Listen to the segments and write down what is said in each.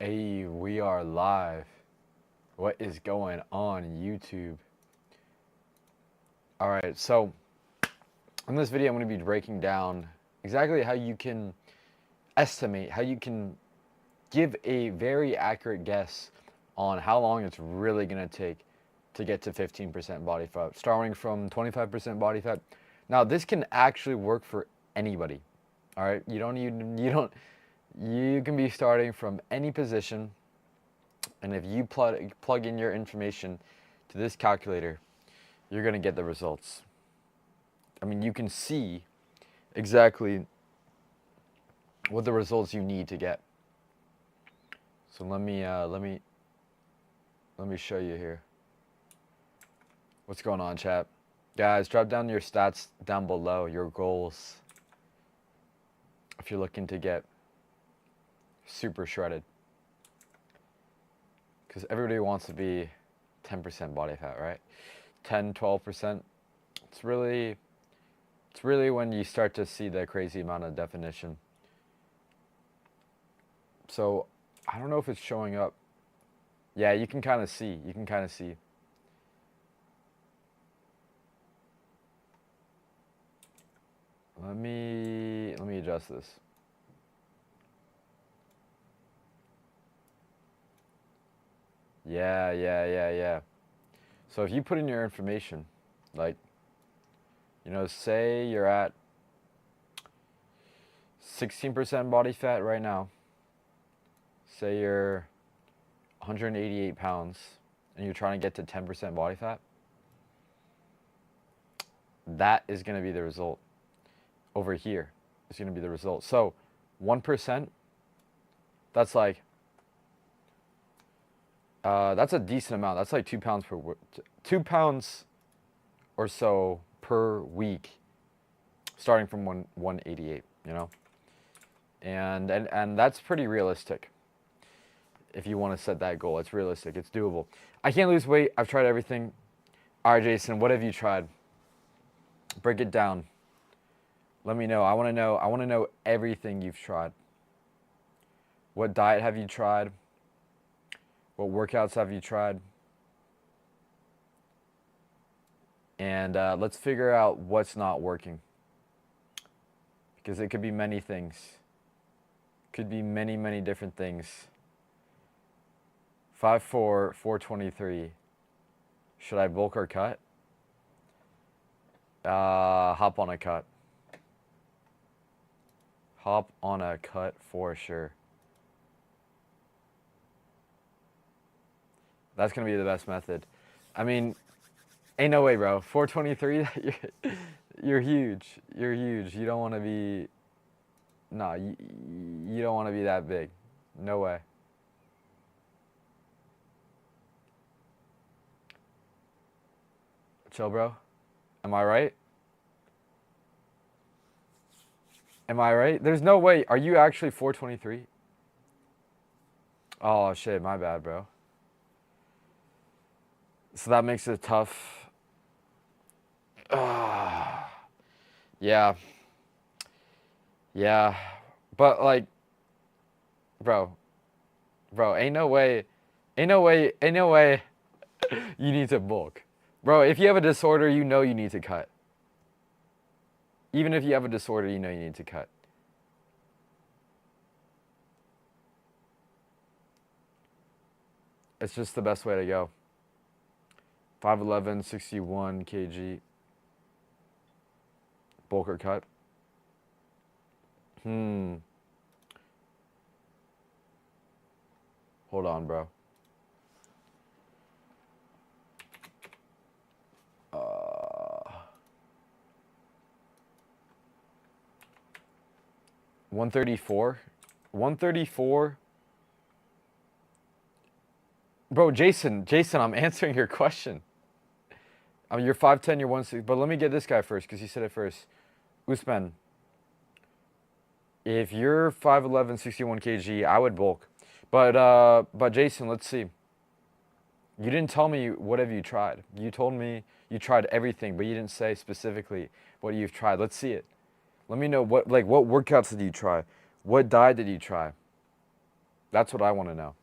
Hey, we are live. What is going on YouTube? All right, so in this video, I'm going to be breaking down exactly how you can estimate, how you can give a very accurate guess on how long it's really going to take to get to 15% body fat, starting from 25% body fat. Now, this can actually work for anybody. All right, you can be starting from any position. And if you plug in your information to this calculator, you're going to get the results. I mean, you can see exactly what the results you need to get. So let me show you here. What's going on, chat? Guys, drop down your stats down below, your goals, if you're looking to get super shredded. Because everybody wants to be 10% body fat, right? 10, 12%. It's really when you start to see the crazy amount of definition. So I don't know if it's showing up. Yeah, you can kind of see. You can kind of see. Let me adjust this. Yeah. So if you put in your information, like, you know, say you're at 16% body fat right now. Say you're 188 pounds and you're trying to get to 10% body fat. That is going to be the result. Over here is going to be the result. So 1%, that's like, that's a decent amount. That's like 2 pounds 2 pounds or so per week, starting from 188, you know? And that's pretty realistic. If you want to set that goal, it's realistic. It's doable. I can't lose weight. I've tried everything. All right, Jason, what have you tried? Break it down. Let me know. I want to know everything you've tried. What diet have you tried? What workouts have you tried? And let's figure out what's not working. Because it could be many things. Could be many different things. 5'4", 423. Should I bulk or cut? Hop on a cut. Hop on a cut for sure. That's going to be the best method. I mean, ain't no way, bro. 423, you're huge. You're huge. You don't want to be... No, you don't want to be that big. No way. Chill, bro. Am I right? Am I right? There's no way. Are you actually 423? Oh, shit. My bad, bro. So that makes it tough. Yeah. Yeah. But, like, bro, ain't no way you need to bulk. Bro, if you have a disorder, you know you need to cut. Even if you have a disorder, you know you need to cut. It's just the best way to go. 5'11", 61 kg. Bulk or cut? Hold on, bro. 134? 134? Bro, Jason, I'm answering your question. I mean, you're 5'10", you're 160, but let me get this guy first, because he said it first. Usman, if you're 5'11", 61 kg, I would bulk. But Jason, let's see. You didn't tell me what have you tried. You told me you tried everything, but you didn't say specifically what you've tried. Let's see it. Let me know what workouts did you try? What diet did you try? That's what I want to know.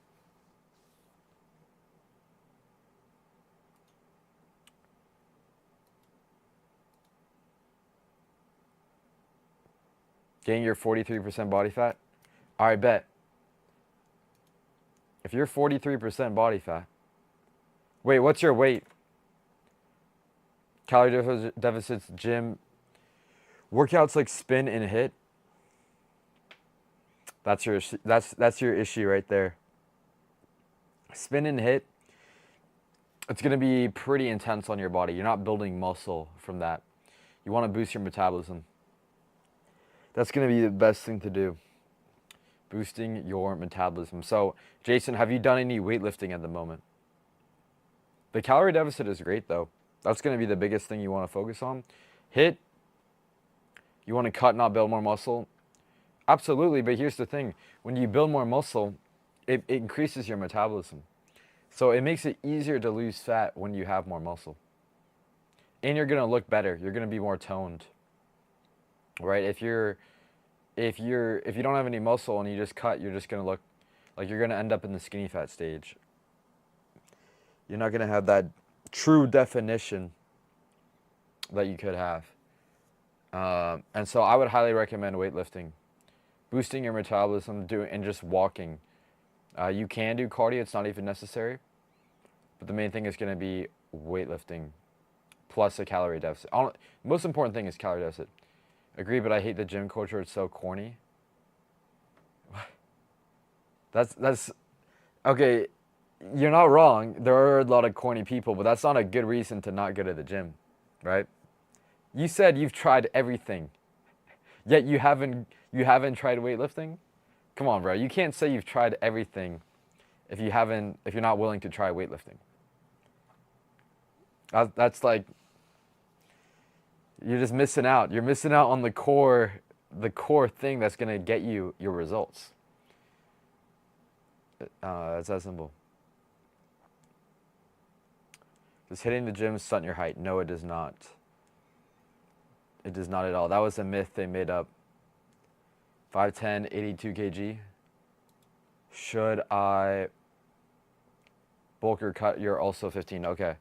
Getting your 43% body fat? All right, bet. If you're 43% body fat, wait, what's your weight? Calorie deficits, gym, workouts like spin and hit. That's your issue right there. Spin and hit. It's gonna be pretty intense on your body. You're not building muscle from that. You want to boost your metabolism. That's gonna be the best thing to do. Boosting your metabolism. So, Jason, have you done any weightlifting at the moment? The calorie deficit is great though. That's going to be the biggest thing you want to focus on. Hit. You want to cut, not build more muscle? Absolutely, but here's the thing. When you build more muscle, it increases your metabolism. So it makes it easier to lose fat when you have more muscle. And you're going to look better. You're going to be more toned. Right? If you don't have any muscle and you just cut, you're just going to look like you're going to end up in the skinny fat stage. You're not going to have that true definition that you could have. And so I would highly recommend weightlifting, boosting your metabolism, and just walking. You can do cardio, it's not even necessary. But the main thing is going to be weightlifting plus a calorie deficit. Most important thing is calorie deficit. Agree, but I hate the gym culture. It's so corny. That's okay. You're not wrong. There are a lot of corny people, but that's not a good reason to not go to the gym, right? You said you've tried everything, yet you haven't tried weightlifting. Come on, bro. You can't say you've tried everything if you're not willing to try weightlifting. That's like you're just missing out. You're missing out on the core thing that's gonna get you your results. It's that simple. Does hitting the gym stunt your height? No, it does not. It does not at all. That was a myth they made up. 5'10", 82 kg. Should I bulk or cut? You're also 15. Okay.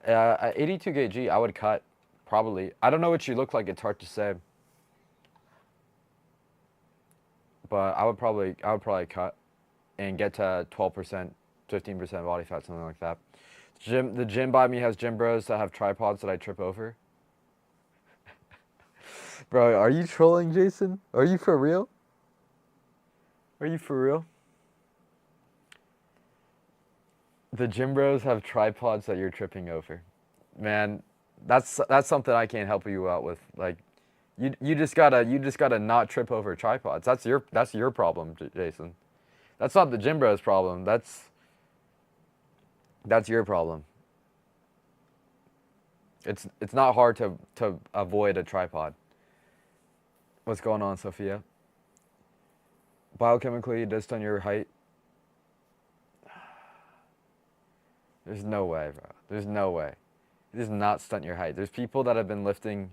At 82 kg, I would cut, probably. I don't know what you look like. It's hard to say. But I would probably cut and get to 12%, 15% body fat, something like that. The gym by me has gym bros that have tripods that I trip over. Bro, are you trolling, Jason? Are you for real? Are you for real? The gym bros have tripods that you're tripping over. Man, that's something I can't help you out with. Like, you just gotta not trip over tripods. That's your problem, Jason. That's not the gym bros' problem. That's your problem. It's not hard to avoid a tripod. What's going on, Sophia? Biochemically, it does stunt your height. There's no way, bro. There's no way. It does not stunt your height. There's people that have been lifting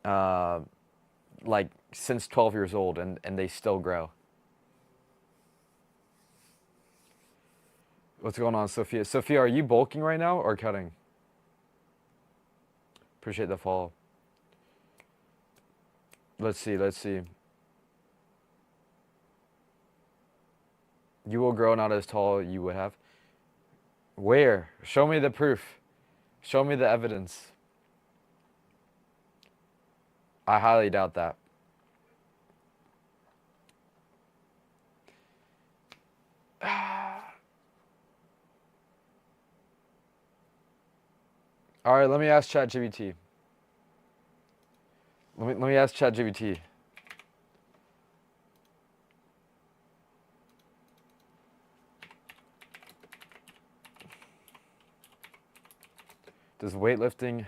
like since 12 years old and they still grow. What's going on, Sophia? Sophia, are you bulking right now or cutting? Appreciate the follow. Let's see. You will grow not as tall you would have. Where? Show me the proof. Show me the evidence. I highly doubt that. All right, let me ask ChatGPT. Let me ask ChatGPT. Does weightlifting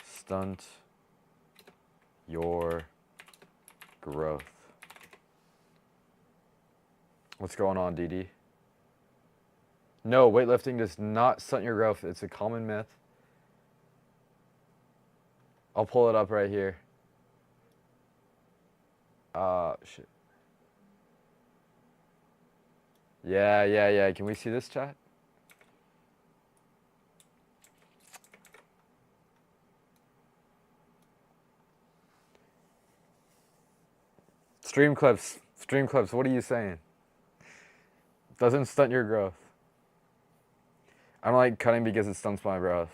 stunt your growth? What's going on, DD? No, weightlifting does not stunt your growth. It's a common myth. I'll pull it up right here. Shit. Yeah, yeah, yeah. Can we see this, chat? Stream clips. Stream clips. What are you saying? Doesn't stunt your growth. I don't like cutting because it stunts my growth.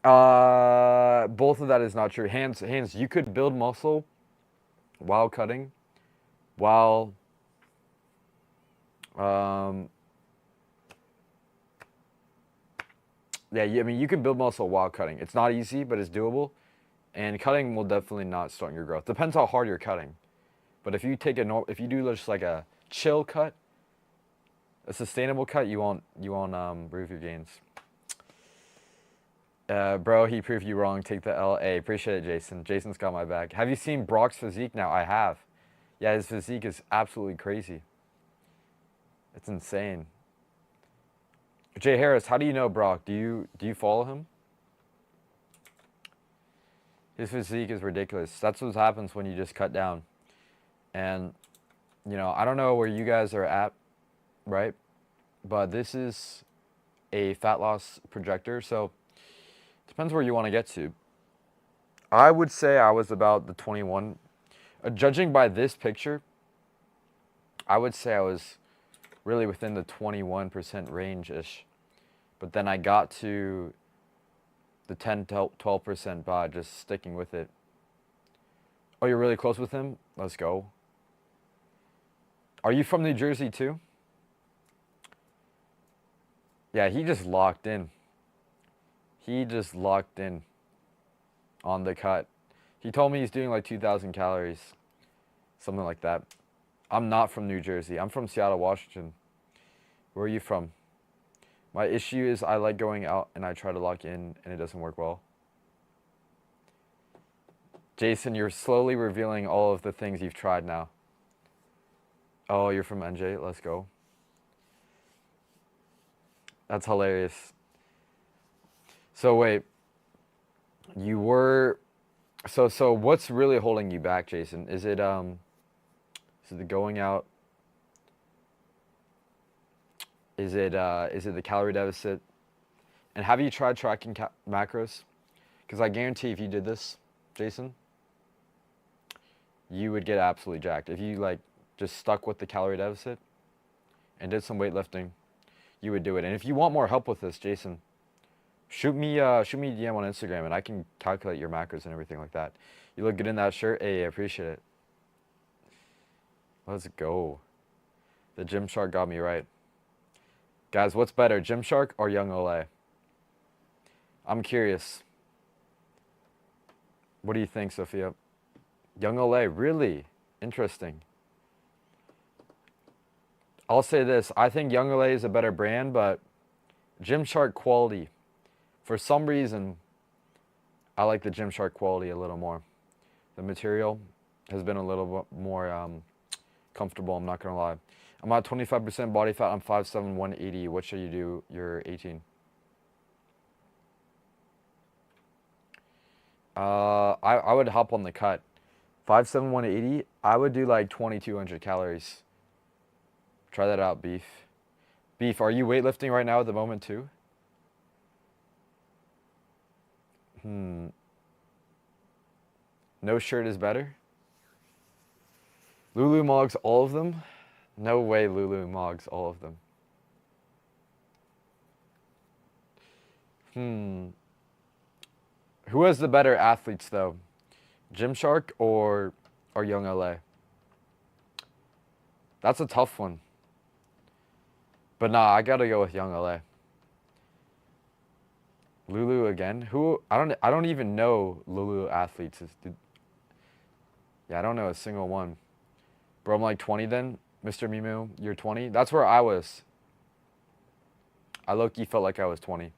Both of that is not true. Hands, you could build muscle while cutting, while, um, yeah, I mean, you can build muscle while cutting. It's not easy, but it's doable. And cutting will definitely not stunt your growth. Depends how hard you're cutting. But if you take if you do just like a chill cut, a sustainable cut, you won't improve your gains. Bro, he proved you wrong. Take the L. A. Appreciate it, Jason. Jason's got my back. Have you seen Brock's physique now? I have. Yeah, his physique is absolutely crazy. It's insane. Jay Harris, how do you know Brock? Do you follow him? His physique is ridiculous. That's what happens when you just cut down. And I don't know where you guys are at, right? But this is a fat loss projector, so it depends where you want to get to. I would say I was about the 21. Judging by this picture, I would say I was really within the 21% range-ish. But then I got to the 10 to 12% by just sticking with it. Oh, you're really close with him? Let's go. Are you from New Jersey too? Yeah, he just locked in. He just locked in on the cut. He told me he's doing like 2,000 calories. Something like that. I'm not from New Jersey. I'm from Seattle, Washington. Where are you from? My issue is I like going out and I try to lock in and it doesn't work well. Jason, you're slowly revealing all of the things you've tried now. Oh, you're from NJ? Let's go. That's hilarious. So wait, you were, so what's really holding you back, Jason? Is it the going out? Is it the calorie deficit? And have you tried tracking macros? Because I guarantee if you did this, Jason, you would get absolutely jacked. If you like just stuck with the calorie deficit and did some weightlifting, you would do it. And if you want more help with this, Jason, shoot me a DM on Instagram and I can calculate your macros and everything like that. You look good in that shirt. Hey, I appreciate it. Let's go. The Gymshark got me right. Guys, what's better, Gymshark or Young Olay? I'm curious. What do you think, Sophia? Young Olay, really interesting. I'll say this. I think Young Olay is a better brand, but Gymshark quality. For some reason, I like the Gymshark quality a little more. The material has been a little bit more comfortable, I'm not going to lie. I'm at 25% body fat. I'm 5'7", 180. What should you do? You're 18. I would hop on the cut. 5'7", 180. I would do like 2,200 calories. Try that out, Beef. Beef, are you weightlifting right now at the moment too? No shirt is better? Lulu mogs all of them? No way Lulu mogs all of them. Who has the better athletes though? Gymshark or Young LA? That's a tough one. But nah, I gotta go with Young LA. Lulu again? Who? I don't even know Lulu athletes. Yeah, I don't know a single one. Bro, I'm like 20 then. Mr. Mimu, you're 20? That's where I was. I low-key felt like I was 20.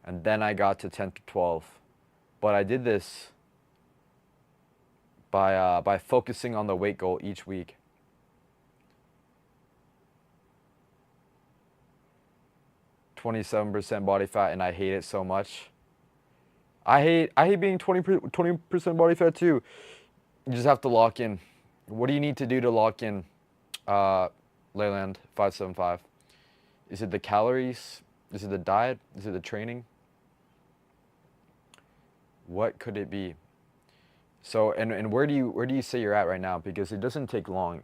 And then I got to 10 to 12. But I did this by focusing on the weight goal each week. "27% body fat and I hate it so much." I hate being 20% body fat too. You just have to lock in. What do you need to do to lock in? Leyland 575. Is it the calories? Is it the diet? Is it the training? What could it be? So and where do you say you're at right now? Because it doesn't take long.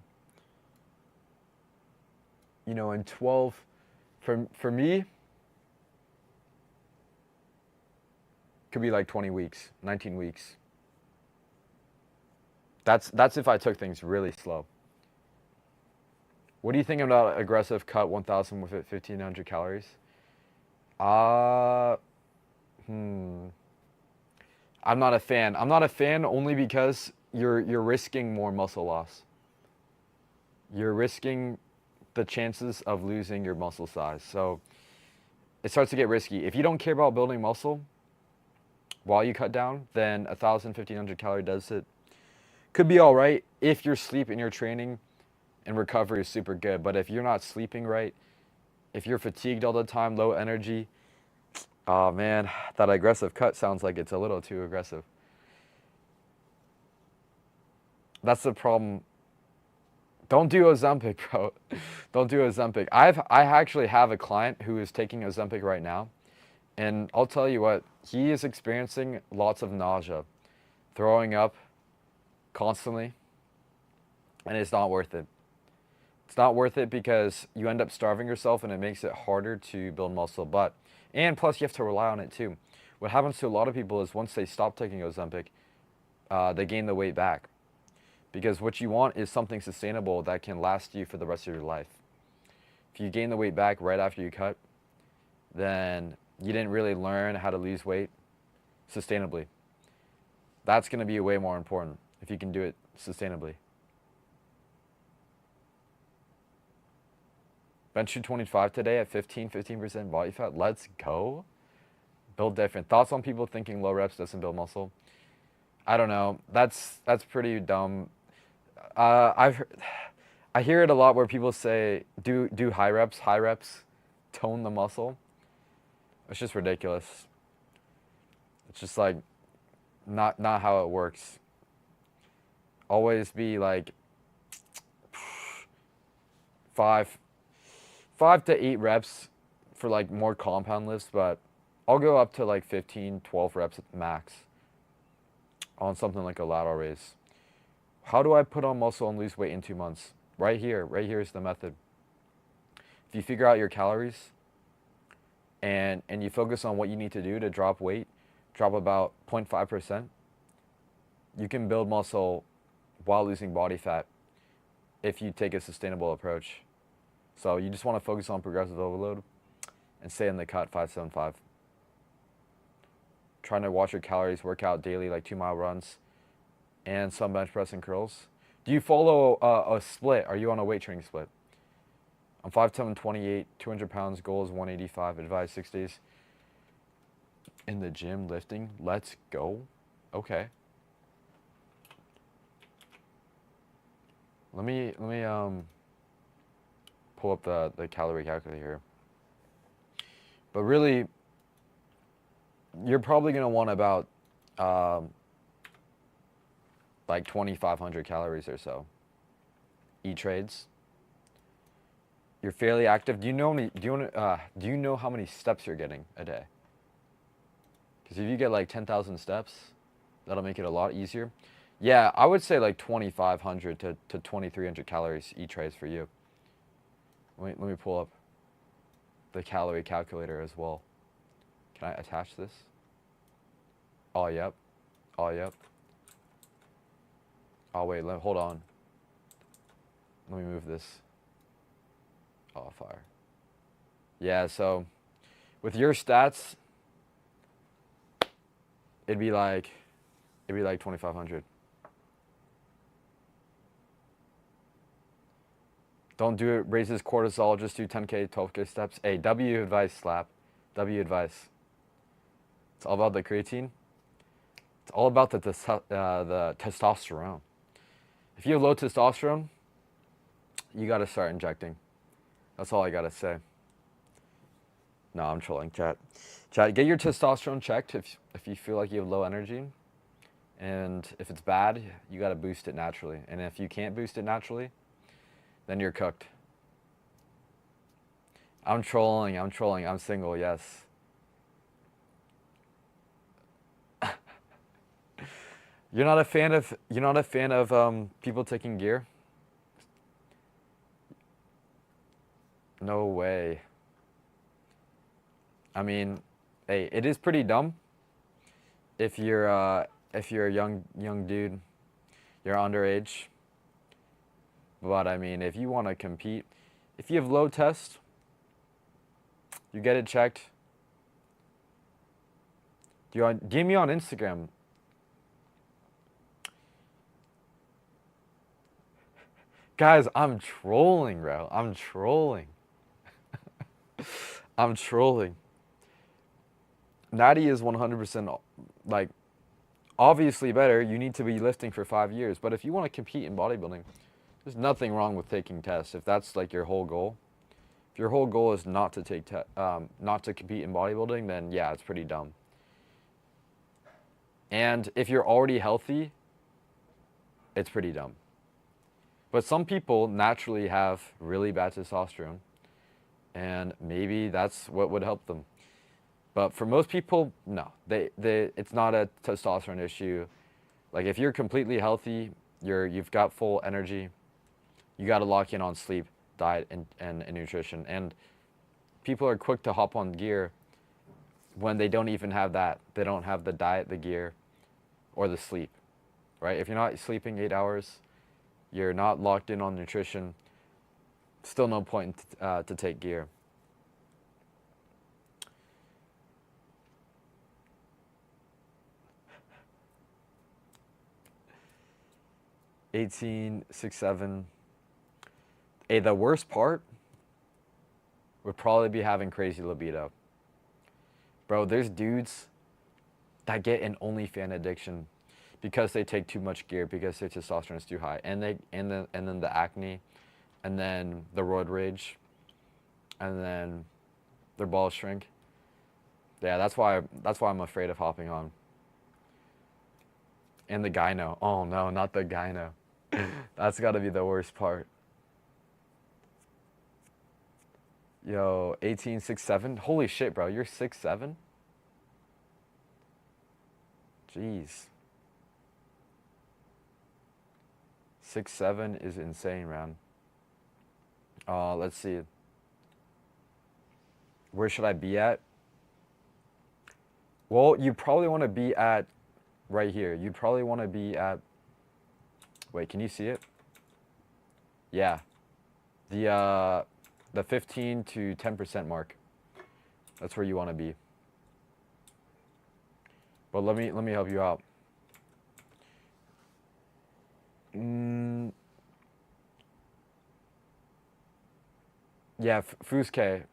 You know, in 12, for me, could be like 20 weeks, 19 weeks. That's if I took things really slow. What do you think about aggressive cut 1,000 with 1,500 calories? Uh, hmm. I'm not a fan. I'm not a fan only because you're risking more muscle loss. You're risking the chances of losing your muscle size. So it starts to get risky. If you don't care about building muscle while you cut down, then 1,000, 1,500 calorie deficit could be all right if your sleep and your training and recovery is super good. But if you're not sleeping right, if you're fatigued all the time, low energy, oh man, that aggressive cut sounds like it's a little too aggressive. That's the problem. Don't do Ozempic, bro. Don't do Ozempic. I actually have a client who is taking Ozempic right now, and I'll tell you what, he is experiencing lots of nausea, throwing up constantly, and it's not worth it. It's not worth it because you end up starving yourself and it makes it harder to build muscle. And plus you have to rely on it too. What happens to a lot of people is once they stop taking Ozempic, they gain the weight back. Because what you want is something sustainable that can last you for the rest of your life. If you gain the weight back right after you cut, then you didn't really learn how to lose weight sustainably. That's going to be way more important if you can do it sustainably. Bench 225 today at 15% body fat. Let's go. Build different. Thoughts on people thinking low reps doesn't build muscle? I don't know. That's pretty dumb. I hear it a lot where people say do high reps, tone the muscle. It's just ridiculous. It's just like not how it works. Always be like five to 8 reps for like more compound lifts, but I'll go up to like 15, 12 reps max on something like a lateral raise. How do I put on muscle and lose weight in 2 months? Right here is the method. If you figure out your calories and you focus on what you need to do to drop weight, drop about 0.5%, you can build muscle while losing body fat if you take a sustainable approach. So you just want to focus on progressive overload and stay in the cut 575. Trying to watch your calories, work out daily like 2-mile runs and some bench press and curls. Do you follow a split? Are you on a weight training split? I'm 5'7", 28, 200 pounds, goal is 185, advised 6 days in the gym lifting. Let's go. Okay. Let me pull up the calorie calculator here. But really, you're probably going to want about like 2,500 calories or so. E-trades. You're fairly active. Do you know how many steps you're getting a day? Because if you get like 10,000 steps, that'll make it a lot easier. Yeah, I would say like 2,500 to 2,300 calories E-trades for you. Let me pull up the calorie calculator as well. Can I attach this? Oh, yep. Oh, yep. Oh, wait, hold on. Let me move this. Oh, fire. Yeah, so with your stats, it'd be like 2,500. Don't do it, raises cortisol, just do 10K, 12K steps. Hey, W advice, slap. W advice. It's all about the creatine. It's all about the testosterone. If you have low testosterone, you got to start injecting. That's all I got to say. No, I'm trolling, chat. Chat, get your testosterone checked if you feel like you have low energy. And if it's bad, you got to boost it naturally. And if you can't boost it naturally, then you're cooked. I'm trolling, I'm single, yes. You're not a fan of people taking gear? No way. I mean, hey, it is pretty dumb if you're a young dude, you're underage. But I mean, if you want to compete, if you have low test, you get it checked. DM me on Instagram. Guys, I'm trolling, bro. I'm trolling. I'm trolling. Natty is 100% like obviously better. You need to be lifting for 5 years. But if you want to compete in bodybuilding, there's nothing wrong with taking tests. If that's like your whole goal, if your whole goal is not to not to compete in bodybuilding, then yeah, it's pretty dumb. And if you're already healthy, it's pretty dumb. But some people naturally have really bad testosterone, and maybe that's what would help them. But for most people, no. It's not a testosterone issue. Like if you're completely healthy, you've got full energy, you got to lock in on sleep, diet, and nutrition. And people are quick to hop on gear when they don't even have that. They don't have the diet, the gear, or the sleep, right? If you're not sleeping 8 hours, you're not locked in on nutrition, still no point to take gear. (18, 6, 7). Hey, the worst part would probably be having crazy libido. Bro, there's dudes that get an OnlyFans addiction because they take too much gear, because their testosterone is too high, and then the acne, and then the roid rage, and then their balls shrink. Yeah, that's why I'm afraid of hopping on. And the gyno. Oh no, not the gyno. That's got to be the worst part. Yo, 18, 6, 7. Holy shit, bro, you're 6'7"? Jeez. 6'7" is insane, man. Let's see. Where should I be at? Well, you probably want to be at right here. You probably want to be at. Wait, can you see it? Yeah. The 15 to 10% mark. That's where you want to be. But let me help you out. Yeah, Fuske.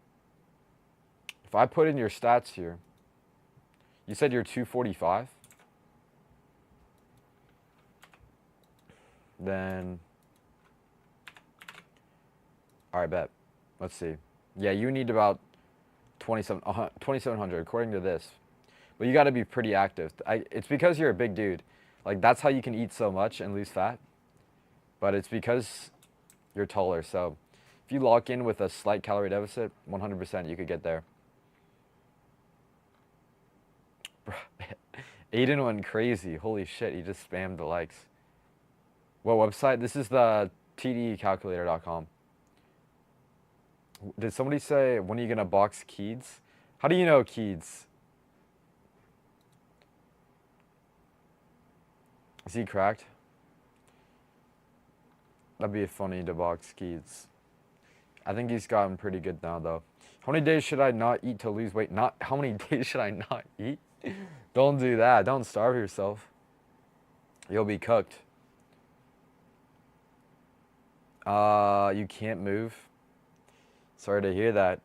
If I put in your stats here, you said you're 245. Then, all right, bet. Let's see. Yeah, you need about 2,700 according to this. But you got to be pretty active. It's because you're a big dude. Like, that's how you can eat so much and lose fat. But it's because you're taller. So if you lock in with a slight calorie deficit, 100% you could get there. Aiden went crazy. Holy shit, he just spammed the likes. What website? This is the tdcalculator.com. Did somebody say, when are you going to box Keeds? How do you know Keeds? Is he cracked? That'd be funny to box Keeds. I think he's gotten pretty good now, though. How many days should I not eat to lose weight? Not how many days should I not eat? Don't do that. Don't starve yourself. You'll be cooked. You can't move. Sorry to hear that.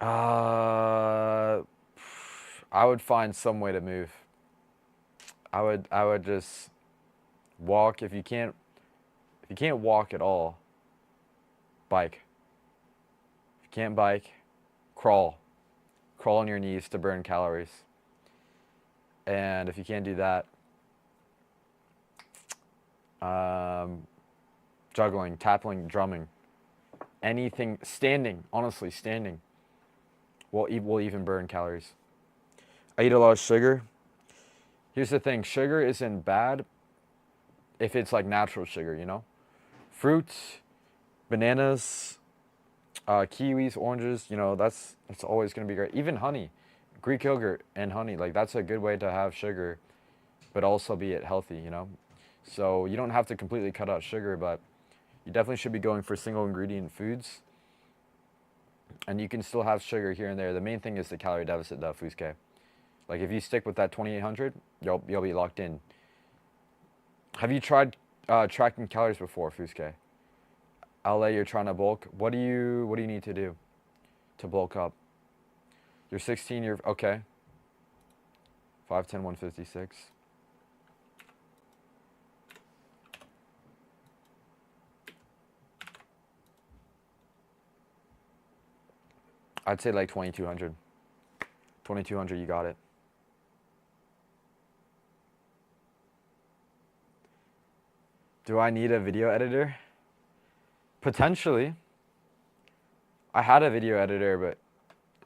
I would find some way to move. I would just walk. If you can't walk at all, bike. If you can't bike, crawl. Crawl on your knees to burn calories. And if you can't do that, juggling, tapping, drumming, anything, standing, honestly, standing will even burn calories. I eat a lot of sugar. Here's the thing, sugar isn't bad if it's like natural sugar, you know? Fruits, bananas, kiwis, oranges, you know, that's always going to be great. Even honey, Greek yogurt and honey, like that's a good way to have sugar, but also be it healthy, you know? So you don't have to completely cut out sugar, but you definitely should be going for single ingredient foods. And you can still have sugar here and there. The main thing is the calorie deficit though, Fusuke. Like if you stick with that 2800, you'll be locked in. Have you tried tracking calories before, Fusuke? LA, you're trying to bulk. What do you need to do to bulk up? You're 16, you're okay. 5'10", 156. I'd say like 2200. 2200, you got it. Do I need a video editor? Potentially. I had a video editor, but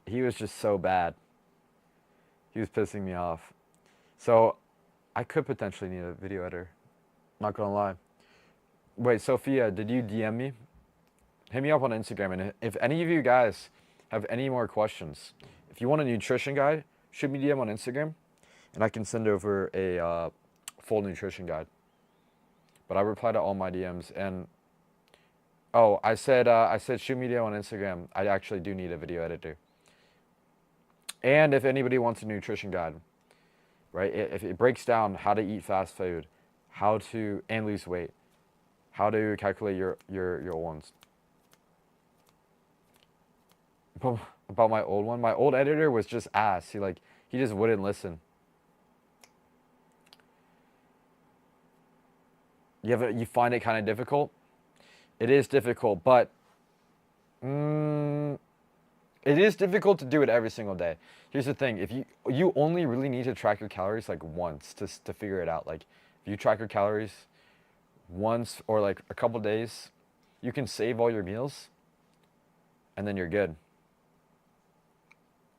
he was just so bad. He was pissing me off. So I could potentially need a video editor. Not gonna lie. Wait, Sophia, did you DM me? Hit me up on Instagram, and if any of you guys have any more questions, if you want a nutrition guide, shoot me DM on Instagram, and I can send over a full nutrition guide. But I reply to all my DMs, and oh, I said shoot me DM on Instagram. I actually do need a video editor. And if anybody wants a nutrition guide, right? If it breaks down how to eat fast food, how to and lose weight, how to calculate your ones. About my old one, my old editor was just ass. He just wouldn't listen. You find it kind of difficult? It is difficult, but it is difficult to do it every single day. Here's the thing, if you only really need to track your calories like once to figure it out. Like if you track your calories once or like a couple days, you can save all your meals and then you're good.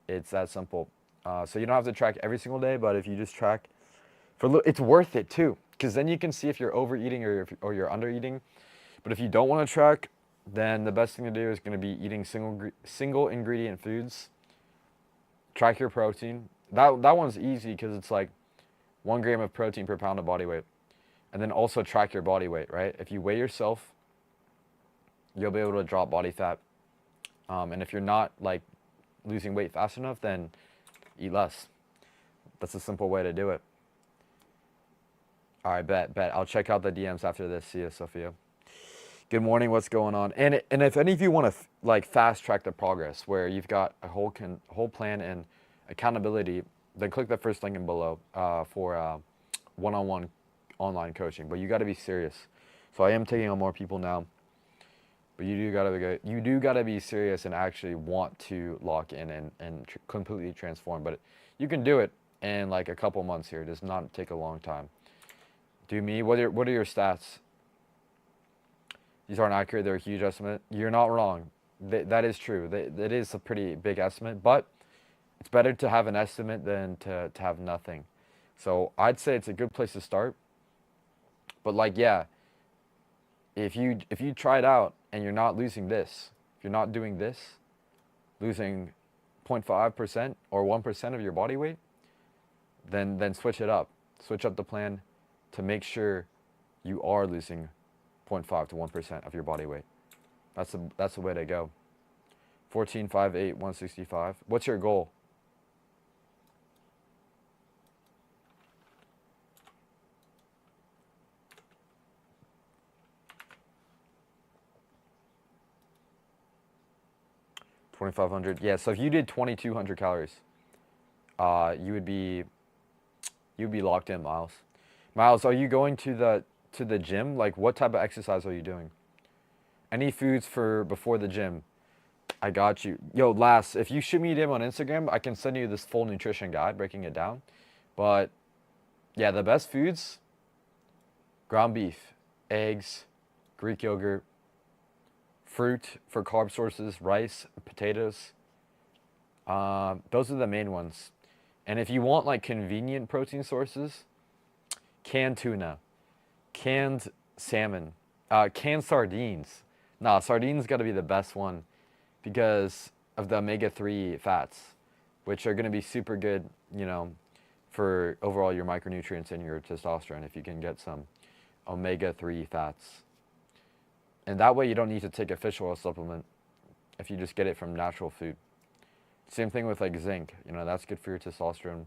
It's that simple. So you don't have to track every single day, but if you just track it's worth it too, because then you can see if you're overeating or you're undereating. But if you don't want to track, then the best thing to do is going to be eating single ingredient foods. Track your protein. That one's easy because it's like 1 gram of protein per pound of body weight. And then also track your body weight, right? If you weigh yourself, you'll be able to drop body fat. And if you're not like losing weight fast enough, then eat less. That's a simple way to do it. All right, bet. I'll check out the DMs after this. See you, Sophia. Good morning. What's going on? And if any of you want to like fast track the progress, where you've got a whole plan and accountability, then click the first link in below for one-on-one online coaching. But you got to be serious. So I am taking on more people now. But you do gotta be serious and actually want to lock in and completely transform. But you can do it in like a couple months here. It does not take a long time. Do me. What are your stats? These aren't accurate. They're a huge estimate. You're not wrong. That is true. That is a pretty big estimate. But it's better to have an estimate than to have nothing. So I'd say it's a good place to start. But like, yeah, if you try it out and you're not losing this, if you're not doing this, losing 0.5% or 1% of your body weight, then switch it up. Switch up the plan to make sure you are losing 0.5 to 1% of your body weight. That's the way to go. 14, 5, 8, 165. What's your goal? $2,500. Yeah. So if you did 2,200 calories, you would be locked in, Miles. Miles, are you going to the gym? Like, what type of exercise are you doing? Any foods for before the gym? I got you. Yo, last, if you shoot me a DM on Instagram, I can send you this full nutrition guide breaking it down. But yeah, the best foods: ground beef, eggs, Greek yogurt, fruit for carb sources, rice, potatoes. Those are the main ones. And if you want like convenient protein sources, canned tuna, canned salmon, canned sardines. Nah, sardines got to be the best one because of the omega-3 fats, which are going to be super good, you know, for overall your micronutrients and your testosterone if you can get some omega-3 fats. And that way you don't need to take a fish oil supplement if you just get it from natural food. Same thing with like zinc, you know, that's good for your testosterone.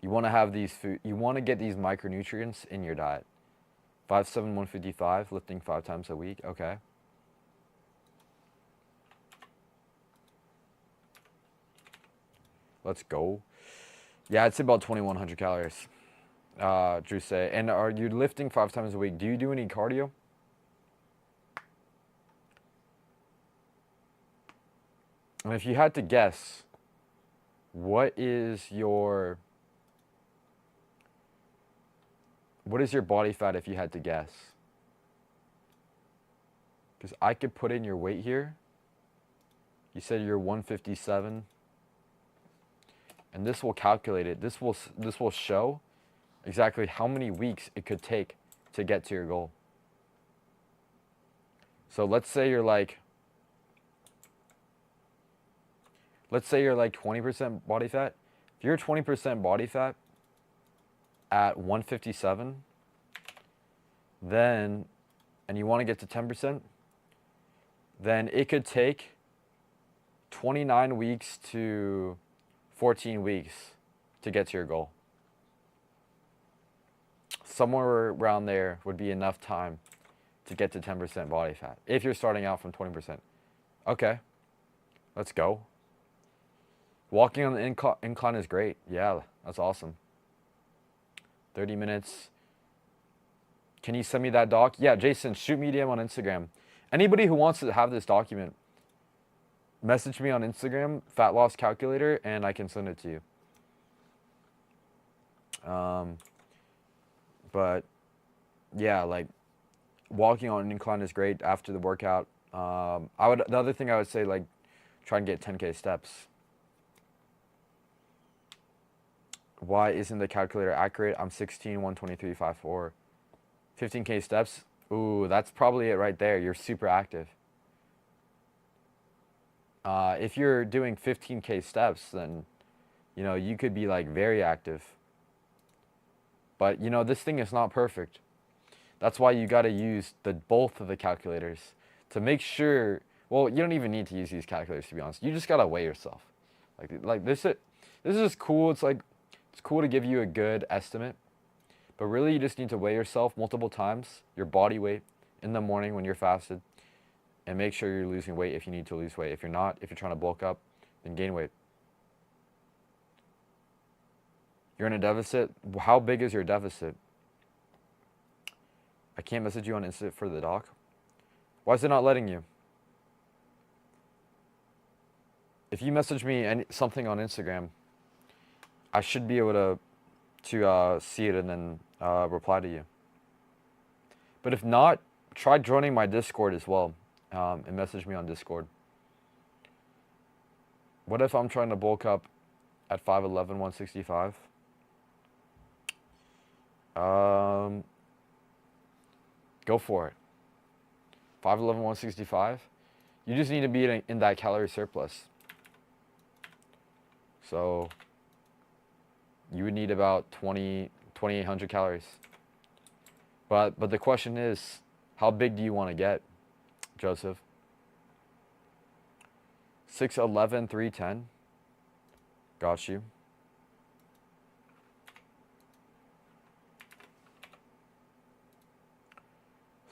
You want to have these food, you want to get these micronutrients in your diet. 5'7", 155, lifting 5 times a week, okay. Let's go. Yeah, it's about 2,100 calories, Drew say. And are you lifting 5 times a week? Do you do any cardio? And if you had to guess, what is your body fat if you had to guess? Because I could put in your weight here. You said you're 157. And this will calculate it. This will show exactly how many weeks it could take to get to your goal. So let's say you're like 20% body fat. If you're 20% body fat at 157, then, and you want to get to 10%, then it could take 29 weeks to 14 weeks to get to your goal. Somewhere around there would be enough time to get to 10% body fat if you're starting out from 20%. Okay, let's go. Walking on the incline is great. Yeah, that's awesome. 30 minutes. Can you send me that doc? Yeah, Jason, shoot me a DM on Instagram. Anybody who wants to have this document, message me on Instagram, fat loss calculator, and I can send it to you. But yeah, like walking on an incline is great after the workout. The other thing I would say, like, try and get 10K steps. Why isn't the calculator accurate? I'm 16, 123, 54. 15K steps. Ooh, that's probably it right there. You're super active. If you're doing 15K steps, then, you know, you could be like very active. But, you know, this thing is not perfect. That's why you got to use both of the calculators to make sure. Well, you don't even need to use these calculators, to be honest. You just got to weigh yourself. Like this is just cool. It's cool to give you a good estimate. But really, you just need to weigh yourself multiple times, your body weight, in the morning when you're fasted, and make sure you're losing weight if you need to lose weight. If you're not, if you're trying to bulk up, then gain weight. You're in a deficit. How big is your deficit? I can't message you on Insta for the doc. Why is it not letting you? If you message me something on Instagram, I should be able to see it and then reply to you. But if not, try joining my Discord as well, and message me on Discord. What if I'm trying to bulk up at 5'11", 165? Go for it. 5'11", 165. You just need to be in that calorie surplus. So you would need about 2,800 calories. But the question is, how big do you want to get, Joseph? 6'11", 310. Got you.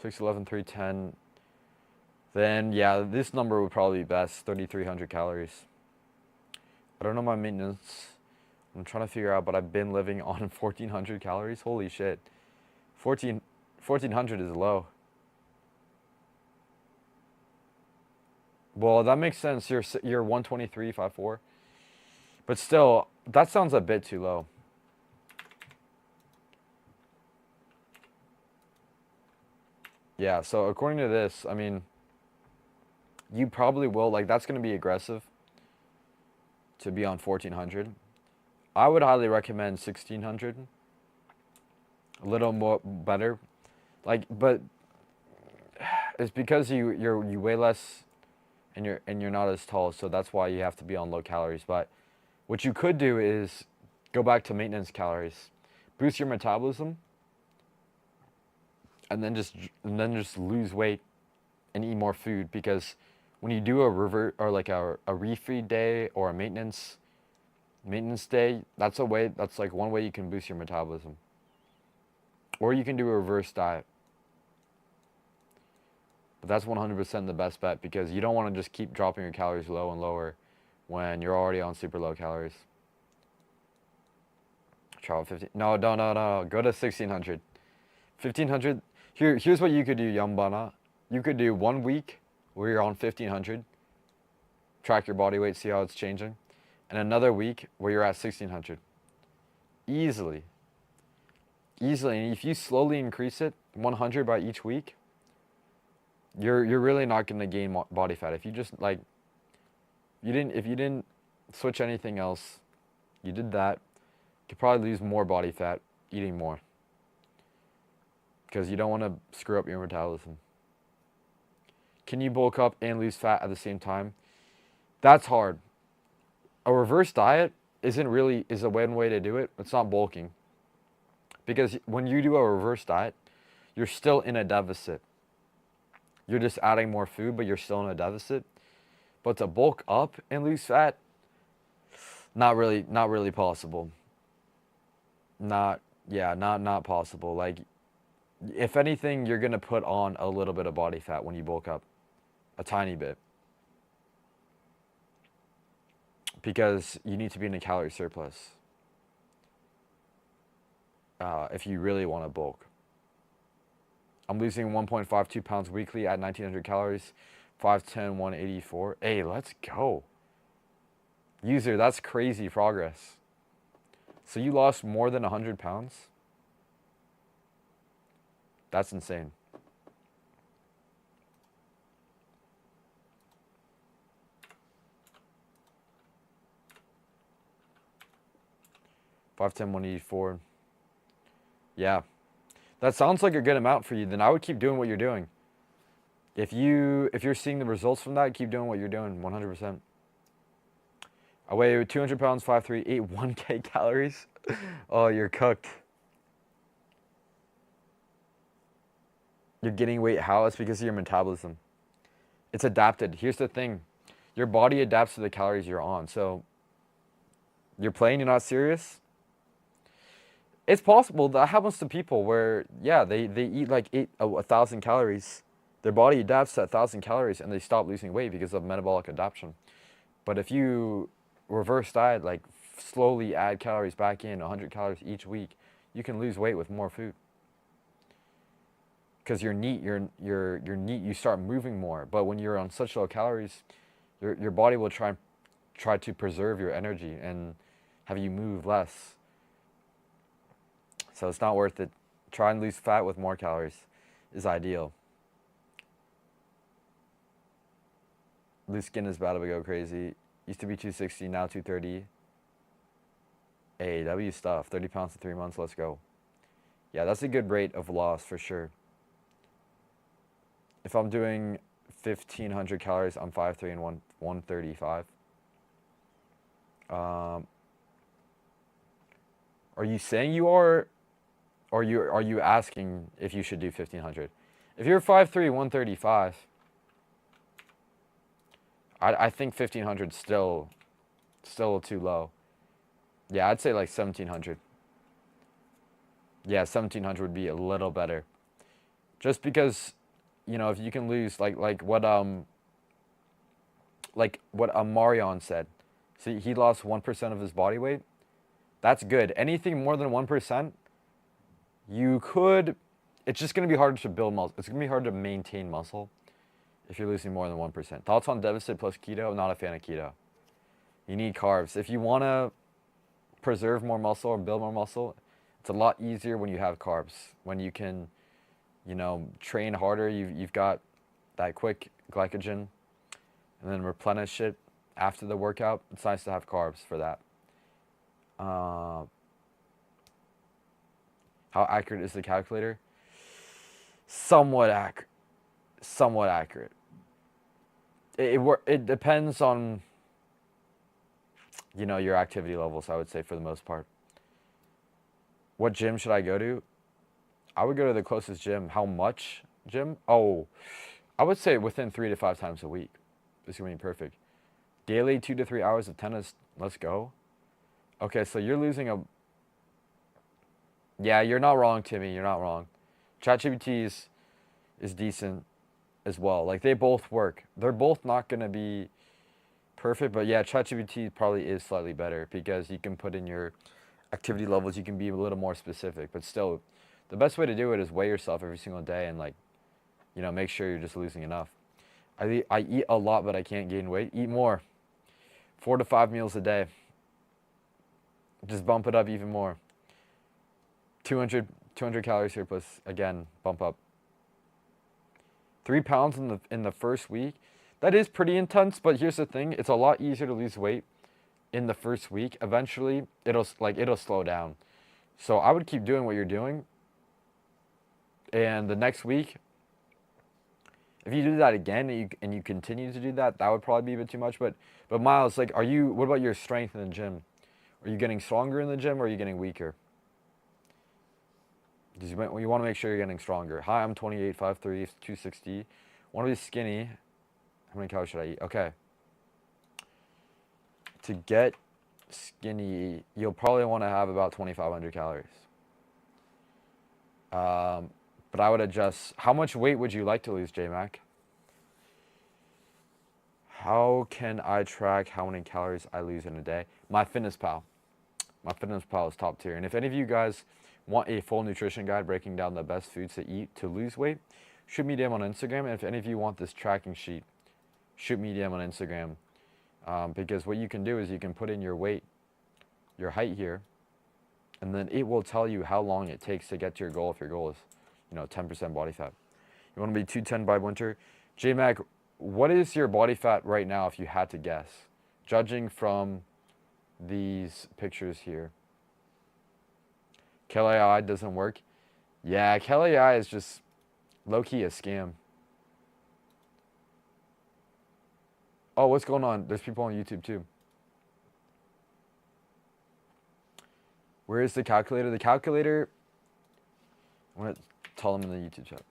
$6'11", 310. Then yeah, this number would probably be best. 3,300 calories. I don't know my maintenance. I'm trying to figure out, but I've been living on 1,400 calories. Holy shit. 1,400 is low. Well, that makes sense. You're 123, 5'4". But still, that sounds a bit too low. Yeah, so according to this, I mean, you probably will, like, that's going to be aggressive to be on 1400. I would highly recommend 1600. A little more better. Like, but it's because you weigh less and you're not as tall, so that's why you have to be on low calories. But what you could do is go back to maintenance calories, boost your metabolism, and then just lose weight and eat more food, because when you do a revert or like a refeed day or a maintenance day, that's like one way you can boost your metabolism. Or you can do a reverse diet. But that's 100% the best bet, because you don't want to just keep dropping your calories low and lower when you're already on super low calories. Try 15. No, no, no, no. Go to 1600. 1500. Here's what you could do, Yambana. You could do 1 week where you're on 1500. Track your body weight, see how it's changing. And another week where you're at 1600. Easily. Easily. And if you slowly increase it 100 by each week, you're really not going to gain body fat. If you just like if you didn't switch anything else, you did that, you could probably lose more body fat eating more, because you don't want to screw up your metabolism. Can you bulk up and lose fat at the same time? That's hard. A reverse diet is a one way to do it. It's not bulking, because when you do a reverse diet, you're still in a deficit. You're just adding more food, but you're still in a deficit. But to bulk up and lose fat, not really possible. Not possible. Like, if anything, you're gonna put on a little bit of body fat when you bulk up, a tiny bit, because you need to be in a calorie surplus if you really want to bulk. I'm losing 1.52 pounds weekly at 1900 calories, 5'10", 184. Hey, let's go. User, that's crazy progress. So you lost more than 100 pounds? That's insane. Five, 10, 184. Yeah. That sounds like a good amount for you. Then I would keep doing what you're doing. If you're seeing the results from that, keep doing what you're doing, 100%. I weigh 200 pounds, 5'3", ate 1K calories. Oh, you're cooked. You're getting weight. How? It's because of your metabolism. It's adapted. Here's the thing. Your body adapts to the calories you're on. So you're playing, you're not serious. It's possible that happens to people where, yeah, they eat like 1,000 calories. Their body adapts to 1,000 calories and they stop losing weight because of metabolic adaptation. But if you reverse diet, like slowly add calories back in, 100 calories each week, you can lose weight with more food. Because you're neat, you start moving more. But when you're on such low calories, your body will try to preserve your energy and have you move less. So it's not worth it. Try and lose fat with more calories is ideal. Loose skin is about to go crazy. Used to be 260, now 230. AAW stuff. 30 pounds in 3 months. Let's go. Yeah, that's a good rate of loss for sure. If I'm doing 1,500 calories, I'm 5'3" and 135. Are you saying you are, or are you asking if you should do 1,500? If you're 5'3", 135, I think 1,500 still too low. Yeah, I'd say like 1,700. Yeah, 1,700 would be a little better. Just because, you know, if you can lose like what Marion said. See, he lost 1% of his body weight. That's good. Anything more than 1%, you could. It's just gonna be harder to build muscle. It's gonna be hard to maintain muscle if you're losing more than 1%. Thoughts on deficit plus keto? I'm not a fan of keto. You need carbs. If you want to preserve more muscle or build more muscle, it's a lot easier when you have carbs. When you can, train harder, you've got that quick glycogen, and then replenish it after the workout. It's nice to have carbs for that. How accurate is the calculator? Somewhat accurate. Somewhat accurate. It depends on, your activity levels, I would say, for the most part. What gym should I go to? I would go to the closest gym. How much gym? Oh, I would say within 3 to 5 times a week. This is going to be perfect. Daily 2 to 3 hours of tennis. Let's go. Okay, so you're losing a... Yeah, you're not wrong, Timmy. You're not wrong. ChatGPT is decent as well. Like, they both work. They're both not going to be perfect, but yeah, ChatGPT probably is slightly better because you can put in your activity levels. You can be a little more specific, but still, the best way to do it is weigh yourself every single day and, like, make sure you're just losing enough. I eat a lot, but I can't gain weight. Eat more. 4 to 5 meals a day. Just bump it up even more. 200 calories here plus, again, bump up. 3 pounds in the first week. That is pretty intense, but here's the thing. It's a lot easier to lose weight in the first week. Eventually, it'll slow down. So I would keep doing what you're doing. And the next week, if you do that again and you continue to do that, that would probably be a bit too much. But Miles, like, what about your strength in the gym? Are you getting stronger in the gym or are you getting weaker? You want to make sure you're getting stronger. Hi, I'm 28, 5'3", 260. Want to be skinny. How many calories should I eat? Okay. To get skinny, you'll probably want to have about 2,500 calories. But I would adjust. How much weight would you like to lose, J-Mac? How can I track how many calories I lose in a day? MyFitnessPal. MyFitnessPal is top tier. And if any of you guys want a full nutrition guide breaking down the best foods to eat to lose weight, shoot me a DM on Instagram. And if any of you want this tracking sheet, shoot me a DM on Instagram. Because what you can do is you can put in your weight, your height here, and then it will tell you how long it takes to get to your goal if your goal is, 10% body fat. You want to be 210 by winter. J-Mac, what is your body fat right now if you had to guess? Judging from these pictures here. Kelly doesn't work. Yeah, Kelly is just low-key a scam. Oh, what's going on? There's people on YouTube too. Where is the calculator? The calculator, I'm going to tell them in the YouTube chat.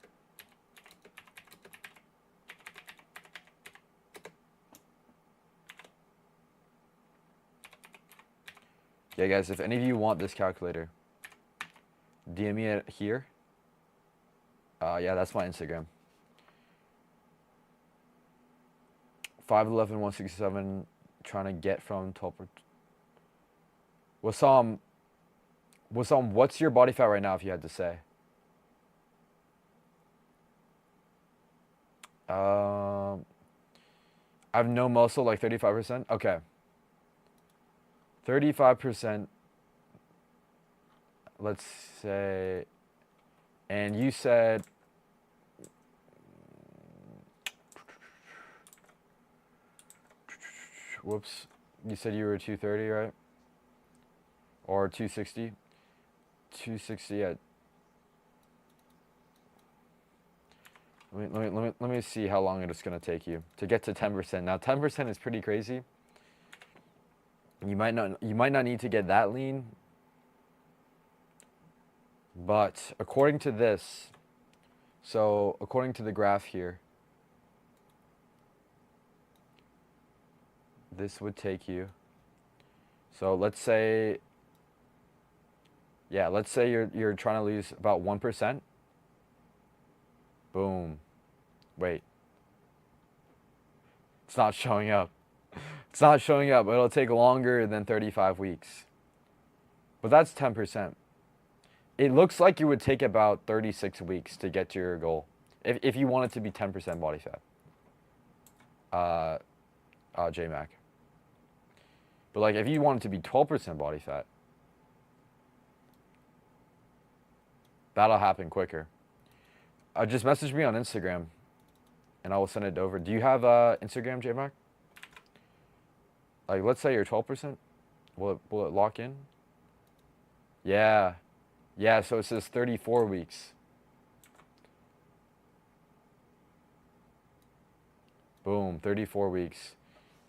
Yeah, guys, if any of you want this calculator, DM me it here. Yeah, that's my Instagram. 5'11", 167, trying to get from 12. What's your body fat right now if you had to say? I have no muscle, like 35%? Okay. 35%, let's say, and you said, whoops, you said you were 230, right? Or 260? 260, yeah. Let me see how long it's going to take you to get to 10%. Now, 10% is pretty crazy. You might not need to get that lean, but according to this, so according to the graph here, this would take you. So let's say, let's say you're trying to lose about 1%. Boom. Wait. It's not showing up. It's not showing up. It'll take longer than 35 weeks. But that's 10%. It looks like it would take about 36 weeks to get to your goal if you want it to be 10% body fat. JMac. But like if you want it to be 12% body fat, that'll happen quicker. Just message me on Instagram, and I will send it over. Do you have Instagram, JMac? Like let's say you're 12%, will it lock in? Yeah, yeah. So it says 34 weeks. Boom, 34 weeks.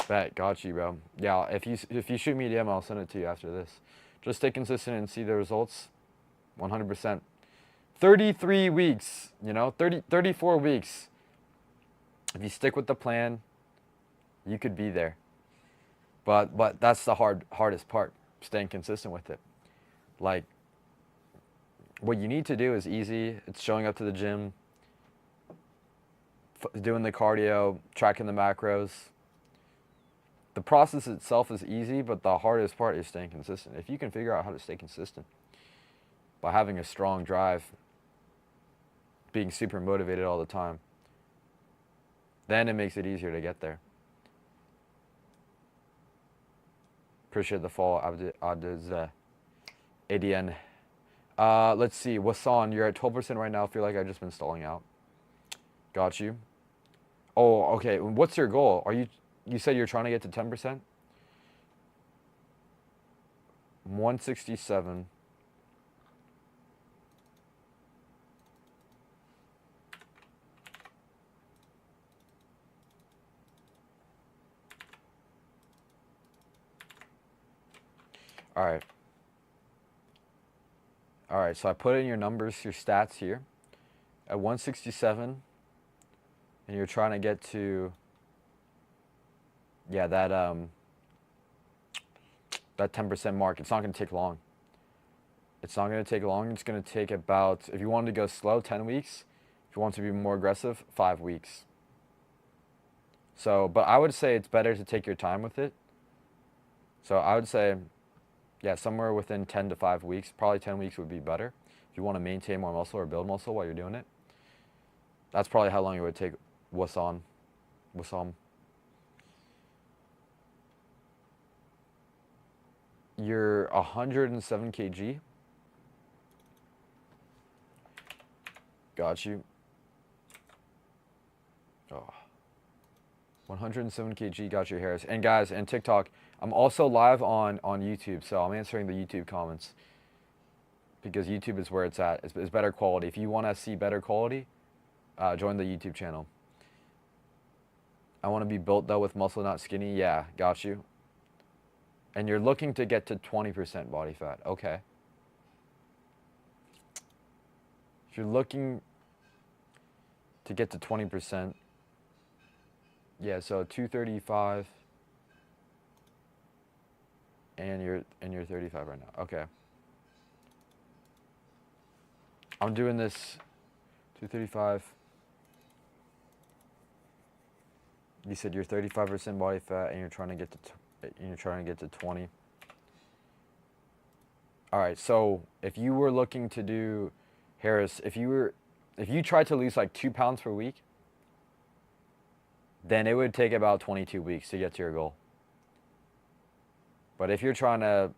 Bet, got you, bro. Yeah, if you shoot me a DM, I'll send it to you after this. Just stay consistent and see the results. 100%. 33 weeks, you know, 34 weeks. If you stick with the plan, you could be there. But that's the hardest part, staying consistent with it. Like, what you need to do is easy. It's showing up to the gym, doing the cardio, tracking the macros. The process itself is easy, but the hardest part is staying consistent. If you can figure out how to stay consistent by having a strong drive, being super motivated all the time, then it makes it easier to get there. Appreciate the follow, ADN. Let's see, Wasan, you're at 12% right now. Feel like I've just been stalling out. Got you. Oh, okay. What's your goal? You said you're trying to get to 10%? 167. All right. All right, so I put in your numbers, your stats here. At 167, and you're trying to get to, yeah, that 10% mark. It's not going to take long. It's not going to take long. It's going to take about, if you wanted to go slow, 10 weeks. If you want to be more aggressive, 5 weeks. So, but I would say it's better to take your time with it. So I would say, yeah, somewhere within 10 to 5 weeks. Probably 10 weeks would be better if you want to maintain more muscle or build muscle while you're doing it. That's probably how long it would take Wasam. You're 107 kg. Got you. Oh. 107 kg, got your hairs. And guys, and TikTok, I'm also live on YouTube, so I'm answering the YouTube comments because YouTube is where it's at. It's better quality. If you want to see better quality, join the YouTube channel. I want to be built though with muscle, not skinny. Yeah, got you. And you're looking to get to 20% body fat. Okay. If you're looking to get to 20%, yeah, so 235, and you're 35 right now. Okay. I'm doing this 235. You said you're 35% body fat, and you're trying to get to 20. All right. So if you were looking to do, Harris, if you tried to lose like 2 pounds per week, then it would take about 22 weeks to get to your goal. But if you're trying to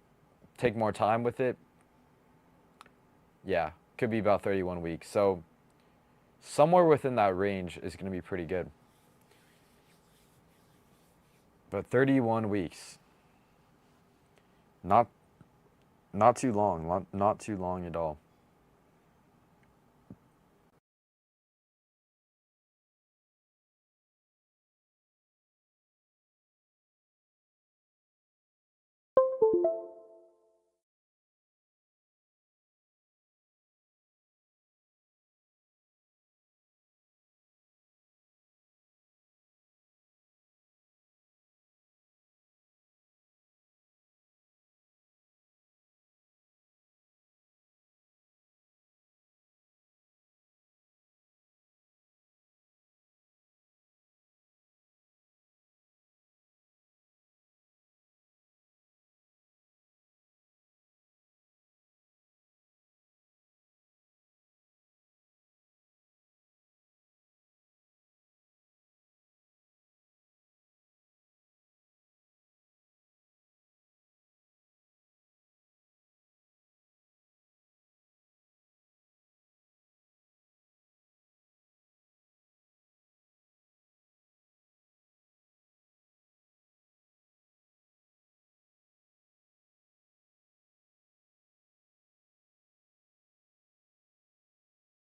take more time with it, yeah, could be about 31 weeks. So somewhere within that range is going to be pretty good. But 31 weeks, not too long, not too long at all.